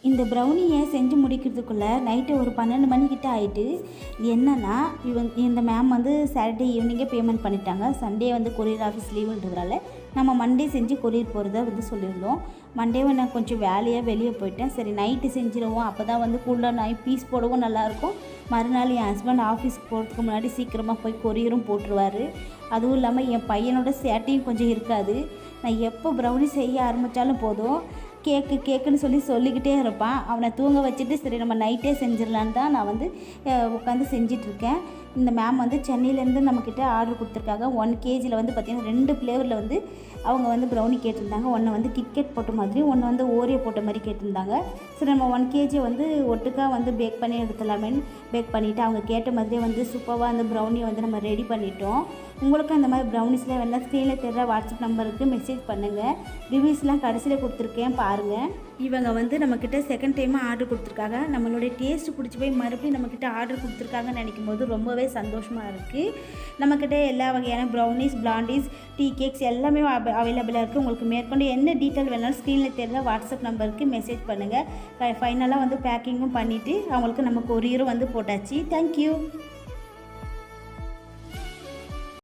இந்த ப்ரௌனியை செஞ்சு முடிக்கிறதுக்குள்ளே நைட்டு ஒரு 12 மணிக்கிட்ட ஆகிட்டு. என்னென்னா இந்த மேம் வந்து சாட்டர்டே ஈவினிங்கே பேமெண்ட் பண்ணிட்டாங்க. சண்டே வந்து கொரியர் ஆஃபீஸ் லீவுன்றதுனால நம்ம மண்டே செஞ்சு கொரியர் போகிறத வந்து சொல்லியிருந்தோம். மண்டேவை நான் கொஞ்சம் வேலையாக வெளியே போயிட்டேன். சரி நைட்டு செஞ்சிடுவோம், அப்போ தான் வந்து கூலாக நாய் பீஸ் போடவும் நல்லாயிருக்கும். மறுநாள் என் ஹஸ்பண்ட் ஆஃபீஸ்க்கு போகிறதுக்கு முன்னாடி சீக்கிரமாக போய் கொரியரும் போட்டுருவார். அதுவும் இல்லாமல் என் பையனோட சேட்டையும் கொஞ்சம் இருக்காது. நான் எப்போ ப்ரௌனி செய்ய ஆரம்பித்தாலும் போதும் கேக்குன்னு சொல்லிக்கிட்டே இருப்பான். அவனை தூங்க வச்சுட்டு சரி நம்ம நைட்டே செஞ்சிடலான்னு தான் நான் வந்து உட்காந்து செஞ்சிட்ருக்கேன். இந்த மேம் வந்து சென்னையிலேருந்து நம்மக்கிட்ட ஆர்டர் கொடுத்துருக்காங்க. 1 kgயில் வந்து பார்த்திங்கன்னா 2 ஃப்ளேவரில் வந்து அவங்க வந்து ப்ரௌனி கேட்டிருந்தாங்க. ஒன்று வந்து கிட்கேட் போட்ட மாதிரி, ஒன்று வந்து ஓரியோ போட்ட மாதிரி கேட்டிருந்தாங்க. சரி நம்ம 1 kg வந்து ஒட்டுக்காக வந்து பேக் பண்ணி எடுத்துலாமேன்னு பேக் பண்ணிவிட்டு அவங்க கேட்ட மாதிரியே வந்து சூப்பராக அந்த ப்ரௌனியை வந்து நம்ம ரெடி பண்ணிட்டோம். உங்களுக்கும் அந்த மாதிரி ப்ரௌனிஸ்லாம் வேணால் ஸ்க்ரீனில் தெரிகிற வாட்ஸ்அப் நம்பருக்கு மெசேஜ் பண்ணுங்கள். ரிவ்யூஸ்லாம் கடைசியில் கொடுத்துருக்கேன் பாருங்கள். இவங்க வந்து நம்மக்கிட்ட செகண்ட் டைமாக ஆர்டர் கொடுத்துருக்காங்க. நம்மளுடைய டேஸ்ட்டு பிடிச்சி போய் மறுபடியும் நம்மக்கிட்ட ஆர்டர் கொடுத்துருக்காங்கன்னு நினைக்கும் போது ரொம்பவே சந்தோஷமாக இருக்குது. நம்மக்கிட்ட எல்லா வகையான ப்ரௌனிஸ், பிளாண்டிஸ், டீ கேக்ஸ் எல்லாமே அவைலபிளாக இருக்குது. உங்களுக்கு மேற்கொண்டு என்ன டீட்டெயில் வேணாலும் ஸ்க்ரீனில் தெரிகிற வாட்ஸ்அப் நம்பருக்கு மெசேஜ் பண்ணுங்கள். ஃபைனலாக வந்து பேக்கிங்கும் பண்ணிவிட்டு அவங்களுக்கு நம்ம கொரியரும் வந்து போட்டாச்சு. தேங்க்யூ.